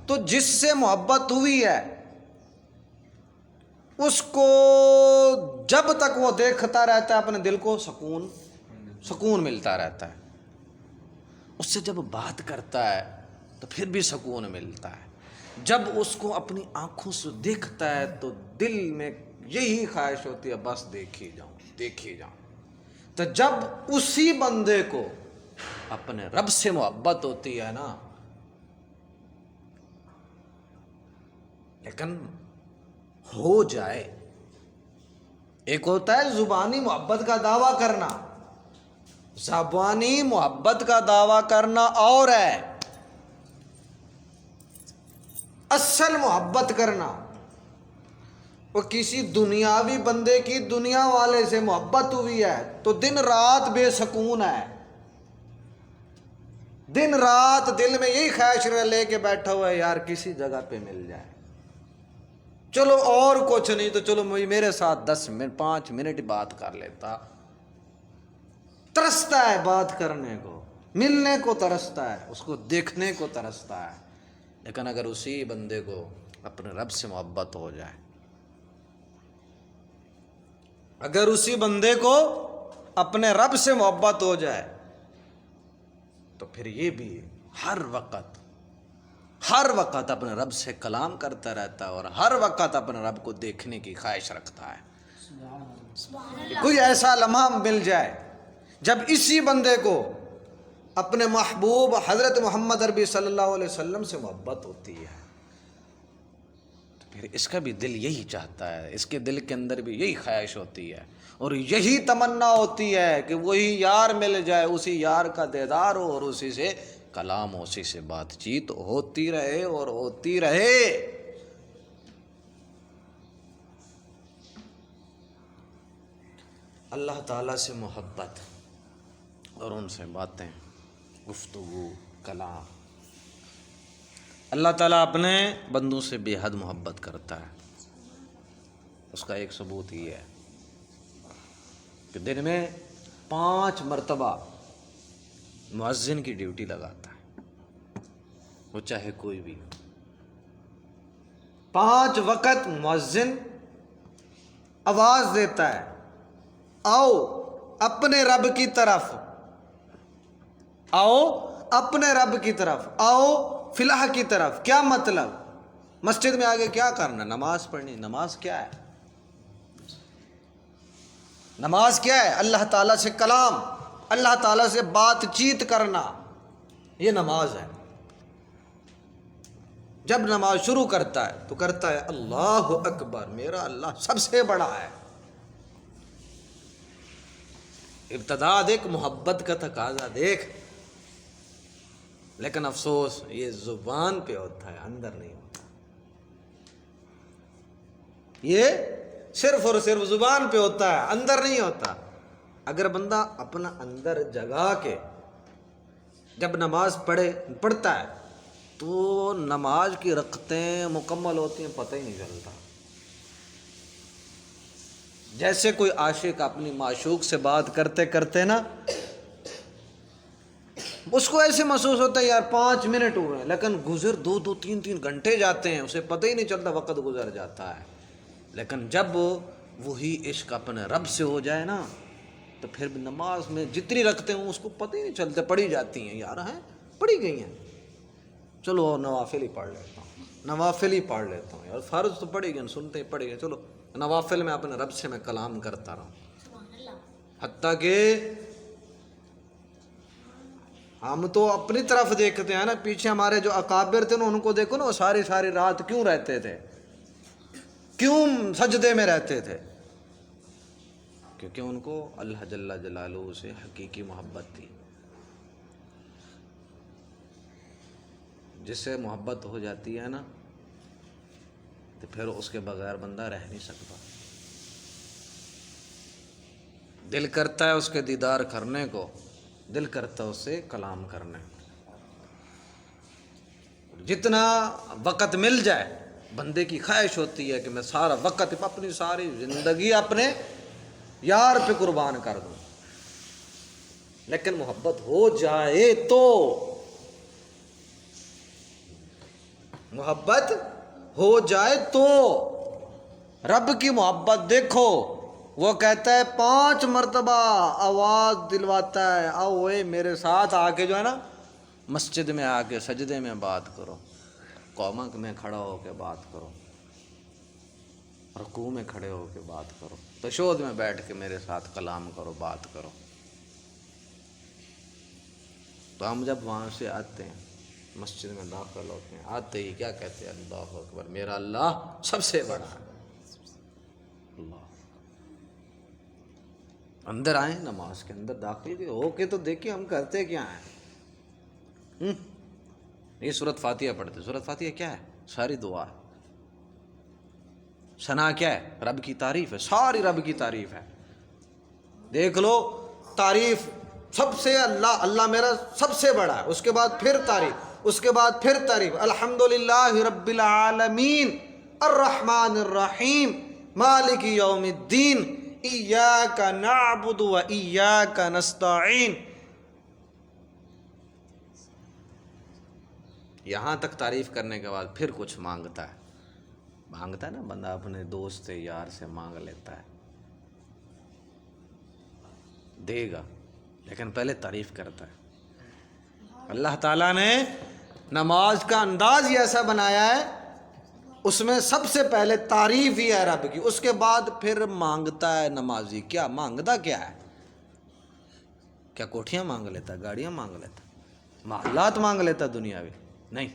تو جس سے محبت ہوئی ہے اس کو جب تک وہ دیکھتا رہتا ہے اپنے دل کو سکون ملتا رہتا ہے. اس سے جب بات کرتا ہے تو پھر بھی سکون ملتا ہے. جب اس کو اپنی آنکھوں سے دیکھتا ہے تو دل میں یہی خواہش ہوتی ہے بس دیکھی جاؤں. تو جب اسی بندے کو اپنے رب سے محبت ہوتی ہے نا، لیکن ہو جائے. ایک ہوتا ہے زبانی محبت کا دعویٰ کرنا، زبانی محبت کا دعویٰ کرنا اور ہے اصل محبت کرنا. وہ کسی دنیاوی بندے کی دنیا والے سے محبت ہوئی ہے تو دن رات بے سکون ہے، دن رات دل میں یہی خواہش لے کے بیٹھا ہوا ہے یار کسی جگہ پہ مل جائے، چلو اور کچھ نہیں تو چلو میرے ساتھ 10 منٹ 5 منٹ بات کر لیتا. ترستا ہے بات کرنے کو، ملنے کو ترستا ہے، اس کو دیکھنے کو ترستا ہے. لیکن اگر اسی بندے کو اپنے رب سے محبت ہو جائے، اگر اسی بندے کو اپنے رب سے محبت ہو جائے تو پھر یہ بھی ہر وقت اپنے رب سے کلام کرتا رہتا ہے اور ہر وقت اپنے رب کو دیکھنے کی خواہش رکھتا ہے. کوئی ایسا لمحہ مل جائے جب اسی بندے کو اپنے محبوب حضرت محمد عربی صلی اللہ علیہ وسلم سے محبت ہوتی ہے تو پھر اس کا بھی دل یہی چاہتا ہے، اس کے دل کے اندر بھی یہی خواہش ہوتی ہے اور یہی تمنا ہوتی ہے کہ وہی یار مل جائے، اسی یار کا دیدار ہو اور اسی سے کلام، اسی سے بات چیت ہوتی رہے اور ہوتی رہے. اللہ تعالیٰ سے محبت اور ان سے باتیں، گفتگو، کلام. اللہ تعالیٰ اپنے بندوں سے بے حد محبت کرتا ہے. اس کا ایک ثبوت یہ ہے کہ دن میں 5 مرتبہ مؤذن کی ڈیوٹی لگاتا ہے، وہ چاہے کوئی بھی. 5 وقت مؤذن آواز دیتا ہے، آؤ اپنے رب کی طرف، آؤ اپنے رب کی طرف، آؤ فلاح کی طرف. کیا مطلب؟ مسجد میں آگے کیا کرنا؟ نماز پڑھنی. نماز کیا ہے؟ نماز کیا ہے؟ اللہ تعالیٰ سے کلام، اللہ تعالیٰ سے بات چیت کرنا، یہ نماز ہے. جب نماز شروع کرتا ہے تو کرتا ہے اللہ اکبر، میرا اللہ سب سے بڑا ہے. ابتدا دیکھ، محبت کا تقاضا دیکھ. لیکن افسوس یہ زبان پہ ہوتا ہے، اندر نہیں ہوتا. یہ صرف اور صرف زبان پہ ہوتا ہے، اندر نہیں ہوتا. اگر بندہ اپنا اندر جگا کے جب نماز پڑھتا ہے تو نماز کی رکعتیں مکمل ہوتی ہیں، پتہ ہی نہیں چلتا. جیسے کوئی عاشق اپنی معشوق سے بات کرتے کرتے نا، اس کو ایسے محسوس ہوتا ہے یار 5 منٹ ہوئے ہیں، لیکن گزر 2 3 گھنٹے جاتے ہیں، اسے پتہ ہی نہیں چلتا، وقت گزر جاتا ہے. لیکن جب وہی عشق اپنے رب سے ہو جائے نا تو پھر بھی نماز میں جتنی رکھتے ہوں اس کو پتہ ہی نہیں چلتا، پڑھی جاتی ہیں یار، ہیں پڑھی گئی ہیں، چلو اور نوافل ہی پڑھ لیتا ہوں یار، فرض تو پڑھی گئے، سنتے ہی پڑھی گئے، چلو نوافل میں اپنے رب سے میں کلام کرتا رہوں. حتیٰ کہ ہم تو اپنی طرف دیکھتے ہیں نا، پیچھے ہمارے جو اکابر تھے نا، ان کو دیکھو نا، وہ ساری رات کیوں رہتے تھے، کیوں سجدے میں رہتے تھے؟ کیونکہ ان کو اللہ جل جلالہ سے حقیقی محبت تھی. جس سے محبت ہو جاتی ہے نا تو پھر اس کے بغیر بندہ رہ نہیں سکتا. دل کرتا ہے اس کے دیدار کرنے کو، دل کرتا ہے اس سے کلام کرنے کو. جتنا وقت مل جائے بندے کی خواہش ہوتی ہے کہ میں سارا وقت، اپنی ساری زندگی اپنے یار پہ قربان کر دوں. لیکن محبت ہو جائے تو محبت ہو جائے تو رب کی محبت دیکھو، وہ کہتا ہے 5 مرتبہ آواز دلواتا ہے، آؤ اے میرے ساتھ آ کے جو ہے نا مسجد میں آ کے سجدے میں بات کرو، قومک میں کھڑا ہو کے بات کرو، رکوع میں کھڑے ہو کے بات کرو، تشہد میں بیٹھ کے میرے ساتھ کلام کرو، بات کرو۔ تو ہم جب وہاں سے آتے ہیں مسجد میں داخل ہوتے ہیں، آتے ہی کیا کہتے ہیں؟ اللہ اکبر، میرا اللہ سب سے بڑا ہے۔ اللہ، اندر آئیں، نماز کے اندر داخل ہو کے تو دیکھیں ہم کرتے کیا ہیں۔ یہ سورۃ فاتحہ پڑھتے، سورۃ فاتحہ کیا ہے؟ ساری دعا ہے، ثنا کیا ہے؟ رب کی تعریف ہے، ساری رب کی تعریف ہے۔ دیکھ لو، تعریف سب سے اللہ، اللہ میرا سب سے بڑا ہے، اس کے بعد پھر تعریف، اس کے بعد پھر تعریف، الحمدللہ رب العالمین الرحمن الرحیم مالک یوم الدین ایاک نعبد و ایاک نستعین۔ یہاں تک تعریف کرنے کے بعد پھر کچھ مانگتا ہے نا بندہ، اپنے دوست سے یار سے مانگ لیتا ہے، دے گا، لیکن پہلے تعریف کرتا ہے۔ اللہ تعالیٰ نے نماز کا انداز ہی ایسا بنایا ہے، اس میں سب سے پہلے تعریف ہی ہے رب کی، اس کے بعد پھر مانگتا ہے نمازی۔ کیا مانگتا کیا ہے؟ کیا کوٹھیاں مانگ لیتا، گاڑیاں مانگ لیتا، محلات مانگ لیتا دنیاوی؟ نہیں،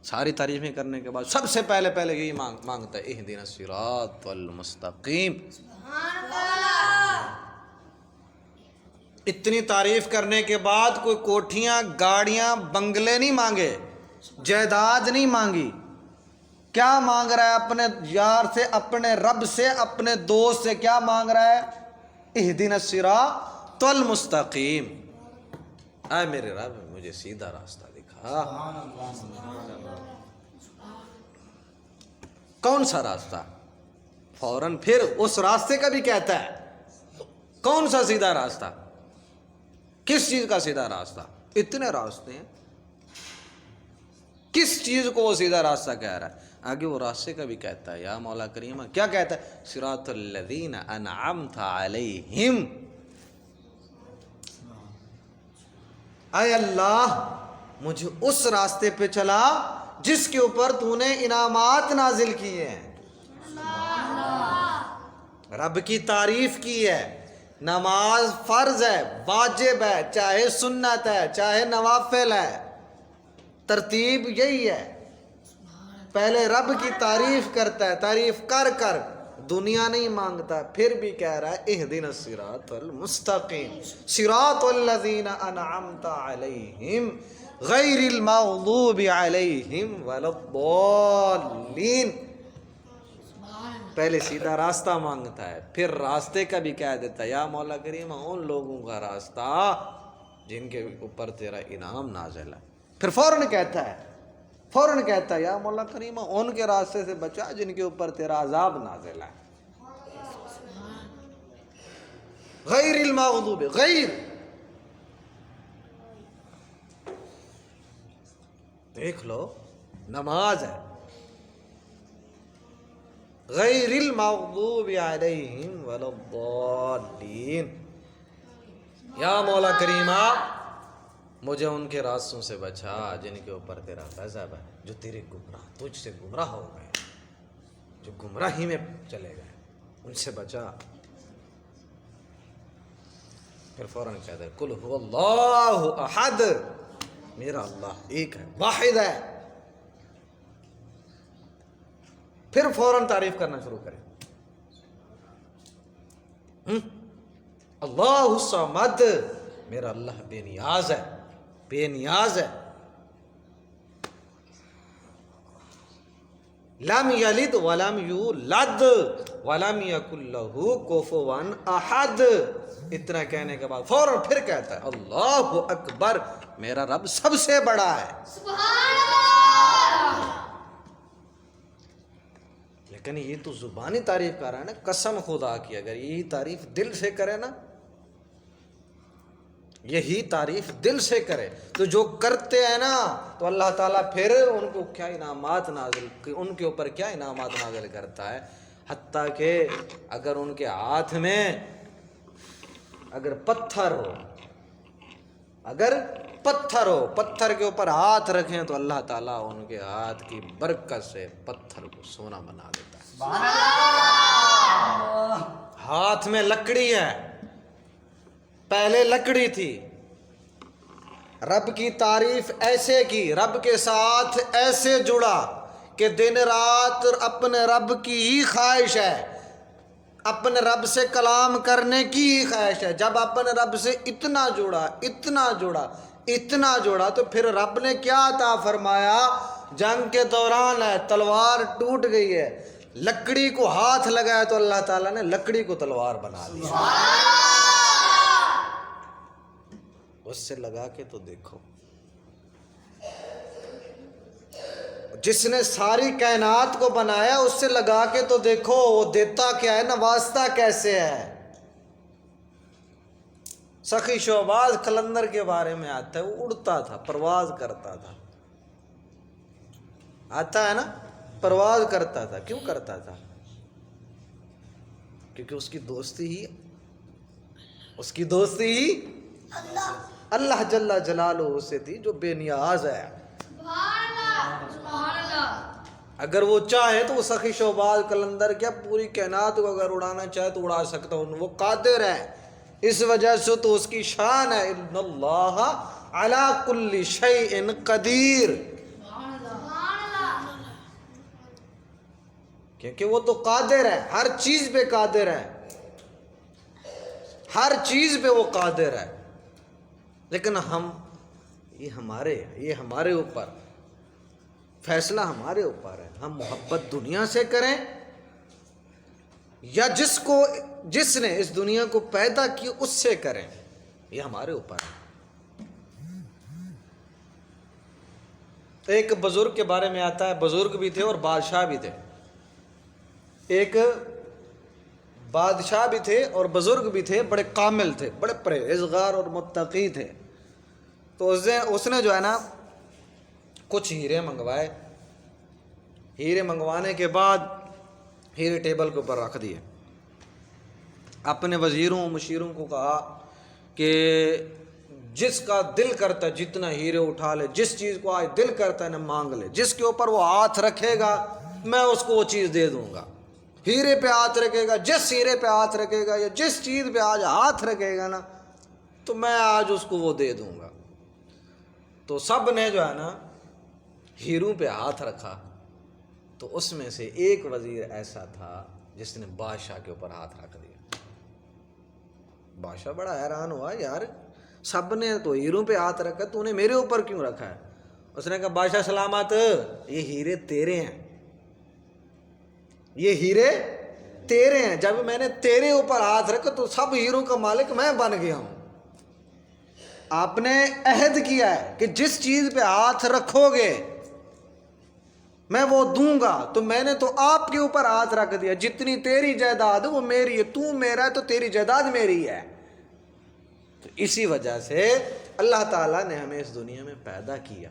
ساری تعریفیں کرنے کے بعد سب سے پہلے یہی مانگتا ہے، اہدنا الصراط المستقیم۔ اتنی تعریف کرنے کے بعد کوئی کوٹھیاں، گاڑیاں، بنگلے نہیں مانگے، جائیداد نہیں مانگی، کیا مانگ رہا ہے؟ اپنے یار سے، اپنے رب سے، اپنے دوست سے کیا مانگ رہا ہے؟ اہدنا الصراط المستقیم، اے میرے رب مجھے سیدھا راستہ دکھا۔ کون سا راستہ؟ فوراً پھر اس راستے کا بھی کہتا ہے، کون سا سیدھا راستہ؟ کس چیز کا سیدھا راستہ؟ اتنے راستے ہیں، کس چیز کو وہ سیدھا راستہ کہہ رہا ہے؟ آگے وہ راستے کا بھی کہتا ہے، یا مولا کریمہ کیا کہتا ہے؟ صراط الذین انعمت علیہم، اے اللہ مجھے اس راستے پہ چلا جس کے اوپر تو نے انعامات نازل کیے ہیں۔ رب کی تعریف کی ہے، نماز فرض ہے، واجب ہے، چاہے سنت ہے، چاہے نوافل ہے، ترتیب یہی ہے۔ پہلے رب کی تعریف کرتا ہے، تعریف کر کر دنیا نہیں مانگتا، پھر بھی کہہ رہا ہے اہدنا الصراط المستقیم صراط الذین انعمت علیہم غیر المغضوب علیہم ولا الضالین۔ پہلے سیدھا راستہ مانگتا ہے، پھر راستے کا بھی کہہ دیتا ہے، یا مولا کریم ان لوگوں کا راستہ جن کے اوپر تیرا انعام نازل ہے۔ پھر فوراً کہتا ہے یا مولا کریم ان کے راستے سے بچا جن کے اوپر تیرا عذاب نازل ہے۔ غیر المغضوب، غیر، دیکھ لو نماز ہے، غیر المغضوب علیہم ولا الضالین، یا مولا کریمہ مجھے ان کے راستوں سے بچا جن کے اوپر تیرا غضب ہے، جو تیرے گمراہ، تجھ سے گمراہ ہو گئے، جو گمراہی میں چلے گئے، ان سے بچا۔ پھر فوراً کہتا ہے قل هو اللہ احد، میرا اللہ ایک ہے، واحد ہے۔ پھر فوراً تعریف کرنا شروع کریں، اللہ الصمد، میرا اللہ بے نیاز ہے، بے نیاز ہے، لم یلد ولم یولد ولم یکن لہ کفوا احد۔ اتنا کہنے کے بعد فوراً پھر کہتا ہے اللہ اکبر، میرا رب سب سے بڑا ہے۔ سبحان اللہ۔ لیکن یہ تو زبانی تعریف کر رہا ہے نا، قسم خدا کی اگر یہی تعریف دل سے کرے نا، یہی تعریف دل سے کرے تو جو کرتے ہیں نا تو اللہ تعالیٰ پھر ان کو کیا انعامات نازل، ان کے اوپر کیا انعامات نازل کرتا ہے، حتیٰ کہ اگر ان کے ہاتھ میں اگر پتھر ہو، اگر پتھر ہو، پتھر کے اوپر ہاتھ رکھیں تو اللہ تعالیٰ ان کے ہاتھ کی برکت سے پتھر کو سونا بنا دیتا ہے۔ ہاتھ میں لکڑی ہے، پہلے لکڑی تھی، رب کی تعریف ایسے کی، رب کے ساتھ ایسے جڑا کہ دن رات اپنے رب کی ہی خواہش ہے، اپنے رب سے کلام کرنے کی ہی خواہش ہے۔ جب اپنے رب سے اتنا جڑا، اتنا جڑا، اتنا جڑا تو پھر رب نے کیا عطا فرمایا؟ جنگ کے دوران ہے، تلوار ٹوٹ گئی ہے، لکڑی کو ہاتھ لگایا تو اللہ تعالیٰ نے لکڑی کو تلوار بنا دیا۔ اس سے لگا کے تو دیکھو، جس نے ساری کائنات کو بنایا اس سے لگا کے تو دیکھو وہ دیتا کیا ہے، نوازتا کیسے ہے۔ سخی شہباز قلندر کے بارے میں آتا ہے، وہ اڑتا تھا، پرواز کرتا تھا، آتا ہے نا، پرواز کرتا تھا۔ کیوں کرتا تھا؟ کیونکہ اس کی دوستی ہی اللہ جل جلالہ سے تھی، جو بے نیاز ہے۔ اگر وہ چاہے تو وہ سخی شہباز قلندر کیا پوری کائنات کو اگر اڑانا چاہے تو اڑا سکتا ہوں، وہ قادر ہے۔ اس وجہ سے تو اس کی شان ہے، ان اللہ علی کل شیء قدیر، کیونکہ وہ تو قادر ہے، ہر چیز پہ قادر ہے، ہر چیز پہ وہ قادر ہے۔ لیکن یہ ہمارے اوپر فیصلہ، ہمارے اوپر ہے، ہم محبت دنیا سے کریں یا جس نے اس دنیا کو پیدا کی اس سے کریں، یہ ہمارے اوپر ہے۔ ایک بزرگ کے بارے میں آتا ہے، بزرگ بھی تھے اور بادشاہ بھی تھے، ایک بادشاہ بھی تھے اور بزرگ بھی تھے، بڑے کامل تھے، بڑے پرہیزگار اور متقی تھے۔ تو اس نے جو ہے نا کچھ ہیرے منگوائے، ہیرے منگوانے کے بعد ہیرے ٹیبل کے اوپر رکھ دیے، اپنے وزیروں مشیروں کو کہا کہ جس کا دل کرتا ہے جتنا ہیرے اٹھا لے، جس چیز کو آج دل کرتا ہے نہ مانگ لے، جس کے اوپر وہ ہاتھ رکھے گا میں اس کو وہ چیز دے دوں گا۔ ہیرے پہ ہاتھ رکھے گا، جس ہیرے پہ ہاتھ رکھے گا یا جس چیز پہ آج ہاتھ رکھے گا نا تو میں آج اس کو وہ دے دوں گا۔ تو سب نے جو ہے نا ہیروں پہ ہاتھ رکھا، تو اس میں سے ایک وزیر ایسا تھا جس نے بادشاہ کے اوپر ہاتھ رکھ دیا۔ بادشاہ بڑا حیران ہوا، یار سب نے تو ہیروں پہ ہاتھ رکھا، تو نے میرے اوپر کیوں رکھا ہے؟ اس نے کہا بادشاہ سلامت، یہ ہیرے تیرے ہیں، یہ ہیرے تیرے ہیں، جب میں نے تیرے اوپر ہاتھ رکھا تو سب ہیروں کا مالک میں بن گیا ہوں۔ آپ نے عہد کیا ہے کہ جس چیز پہ ہاتھ رکھو گے میں وہ دوں گا، تو میں نے تو آپ کے اوپر ہاتھ رکھ دیا، جتنی تیری جائیداد وہ میری ہے، تو میرا ہے تو تیری جائیداد میری ہے۔ تو اسی وجہ سے اللہ تعالیٰ نے ہمیں اس دنیا میں پیدا کیا،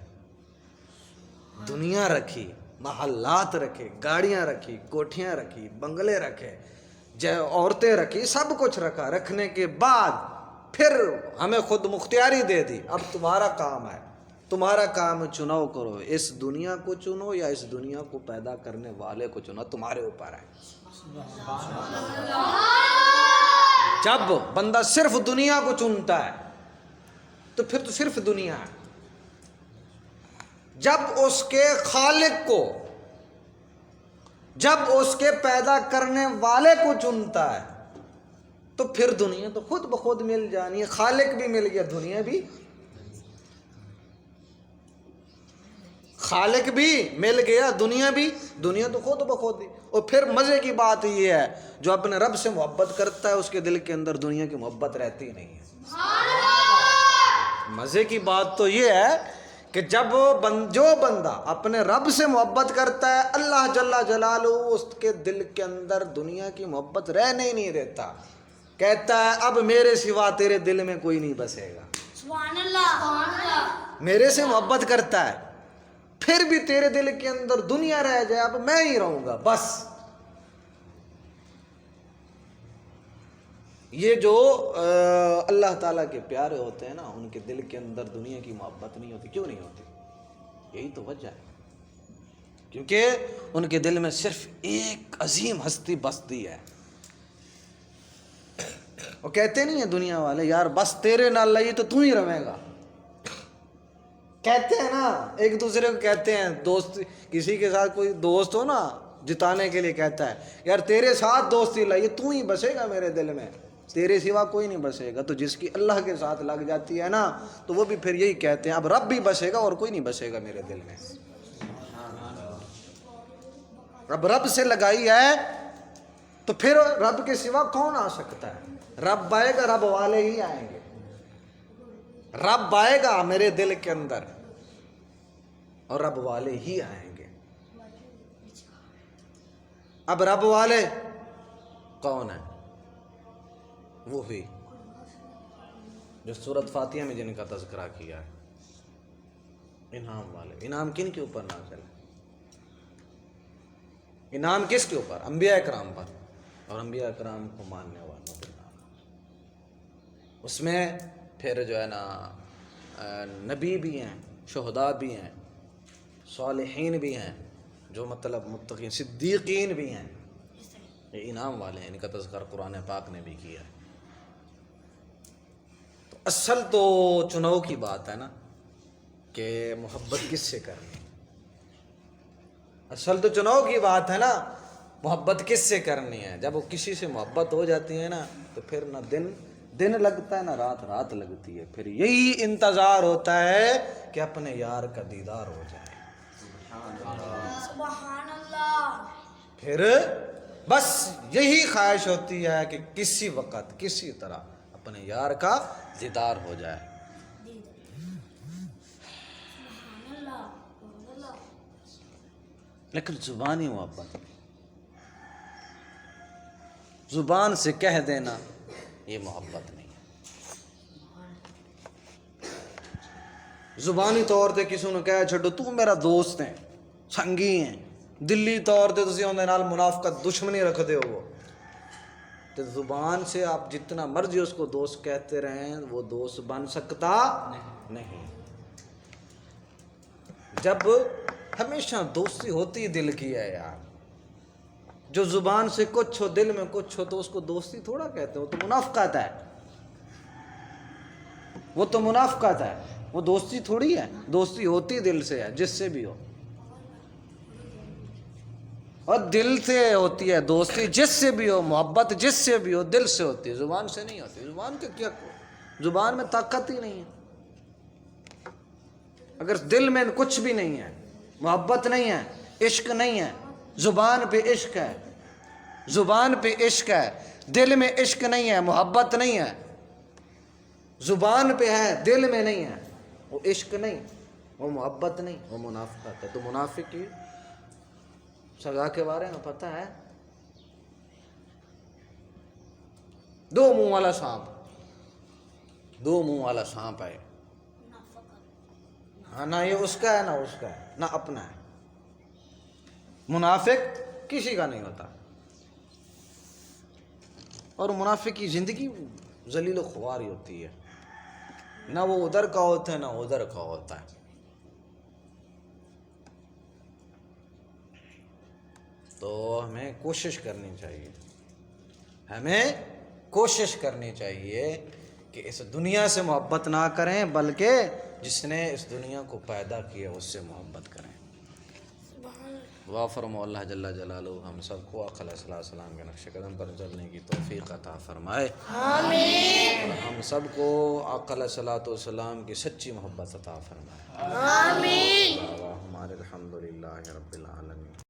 دنیا رکھی، محلات رکھے، گاڑیاں رکھی، کوٹھیاں رکھی، بنگلے رکھے، عورتیں رکھی، سب کچھ رکھا۔ رکھنے کے بعد پھر ہمیں خود مختاری دے دی، اب تمہارا کام ہے، تمہارا کام چناؤ کرو، اس دنیا کو چنو یا اس دنیا کو پیدا کرنے والے کو چنو، تمہارے اوپر ہے۔ جب بندہ صرف دنیا کو چنتا ہے تو پھر تو صرف دنیا ہے، جب اس کے خالق کو، جب اس کے پیدا کرنے والے کو چنتا ہے تو پھر دنیا تو خود بخود مل جانی ہے، خالق بھی مل گیا، دنیا بھی، خالق بھی مل گیا، دنیا بھی، دنیا تو خود بخود ہی۔ اور پھر مزے کی بات یہ ہے جو اپنے رب سے محبت کرتا ہے اس کے دل کے اندر دنیا کی محبت رہتی نہیں ہے۔ مزے کی بات تو یہ ہے کہ جب جو بندہ اپنے رب سے محبت کرتا ہے اللہ جل جلالہ اس کے دل کے اندر دنیا کی محبت رہنے ہی نہیں دیتا۔ کہتا ہے اب میرے سوا تیرے دل میں کوئی نہیں بسے گا. سبحان اللہ. میرے سے محبت کرتا ہے پھر بھی تیرے دل کے اندر دنیا رہ جائے اب میں ہی رہوں گا بس. یہ جو اللہ تعالیٰ کے پیارے ہوتے ہیں نا ان کے دل کے اندر دنیا کی محبت نہیں ہوتی. کیوں نہیں ہوتی؟ یہی تو وجہ ہے کیونکہ ان کے دل میں صرف ایک عظیم ہستی بستی ہے. وہ کہتے نہیں ہیں دنیا والے یار بس تیرے نال لئی تو ہی رہے گا. کہتے ہیں نا ایک دوسرے کو کہتے ہیں دوست کسی کے ساتھ کوئی دوست ہو نا جتانے کے لیے کہتا ہے یار تیرے ساتھ دوستی لائی تو ہی بسے گا میرے دل میں تیرے سوا کوئی نہیں بسے گا. تو جس کی اللہ کے ساتھ لگ جاتی ہے نا تو وہ بھی پھر یہی کہتے ہیں اب رب بھی بسے گا اور کوئی نہیں بسے گا میرے دل میں. اب رب سے لگائی ہے تو پھر رب کے سوا کون آ سکتا ہے؟ رب آئے گا رب والے ہی آئیں گے. رب آئے گا میرے دل کے اندر اور رب والے ہی آئیں گے. اب رب والے کون ہیں؟ وہی جو سورۃ فاتحہ میں جن کا تذکرہ کیا ہے انعام والے. انعام کن کے اوپر نازل ہے؟ انعام کس کے اوپر؟ انبیاء کرام پر اور انبیاء کرام کو ماننے والوں کے نام. اس میں پھر جو ہے نا نبی بھی ہیں شہداء بھی ہیں صالحین بھی ہیں جو مطلب متقین صدیقین بھی ہیں. یہ انعام والے ہیں ان کا تذکر قرآن پاک نے بھی کیا ہے. تو اصل تو چناؤ کی بات ہے نا کہ محبت کس سے کرنی. اصل تو چناؤ کی بات ہے نا محبت کس سے کرنی ہے. جب وہ کسی سے محبت ہو جاتی ہے نا تو پھر نہ دن لگتا ہے نہ رات لگتی ہے. پھر یہی انتظار ہوتا ہے کہ اپنے یار کا دیدار ہو جائے. سبحان اللہ. پھر بس یہی خواہش ہوتی ہے کہ کسی وقت کسی طرح اپنے یار کا دیدار ہو جائے. لیکن زبانی محبت زبان سے کہہ دینا یہ محبت نہیں ہے. زبانی طور تے کسی نے کہہ چھڈو تو میرا دوست ہے سنگی ہیں دلی طور تے تسی اندے نال منافقت دشمنی رکھتے ہو تو زبان سے آپ جتنا مرضی اس کو دوست کہتے رہیں وہ دوست بن سکتا نہیں. جب ہمیشہ دوستی ہوتی دل کی ہے یار. جو زبان سے کچھ ہو دل میں کچھ ہو تو اس کو دوستی تھوڑا کہتے ہو. تو منافقت ہے وہ تو منافقت ہے وہ دوستی تھوڑی ہے. دوستی ہوتی دل سے ہے جس سے بھی ہو اور دل سے ہوتی ہے دوستی جس سے بھی ہو. محبت جس سے بھی ہو دل سے ہوتی ہے زبان سے نہیں ہوتی. زبان کے کیا زبان میں طاقت ہی نہیں ہے. اگر دل میں کچھ بھی نہیں ہے محبت نہیں ہے عشق نہیں ہے زبان پہ عشق ہے زبان پہ عشق ہے دل میں عشق نہیں ہے محبت نہیں ہے زبان پہ ہے دل میں نہیں ہے وہ عشق نہیں وہ محبت نہیں وہ منافقت ہے. تو منافق کی سزا کے بارے میں پتہ ہے؟ دو منہ والا سانپ ہے. ہاں نہ یہ اس کا ہے نہ اس کا ہے نہ اپنا ہے. منافق کسی کا نہیں ہوتا اور منافق کی زندگی ذلیل و خواری ہوتی ہے. نہ وہ ادھر کا ہوتا ہے نہ ادھر کا ہوتا ہے. تو ہمیں کوشش کرنی چاہیے کہ اس دنیا سے محبت نہ کریں بلکہ جس نے اس دنیا کو پیدا کیا اس سے محبت کریں. دعا فرماؤ اللہ جل جلالہ ہم سب کو آقا علیہ السلام کے نقش قدم پر چلنے کی توفیق عطا فرمائے. آمین. اور ہم سب کو آقا علیہ السلام کی سچی محبت عطا فرمائے. آمین. ہمارے الحمدللہ رب العالمین.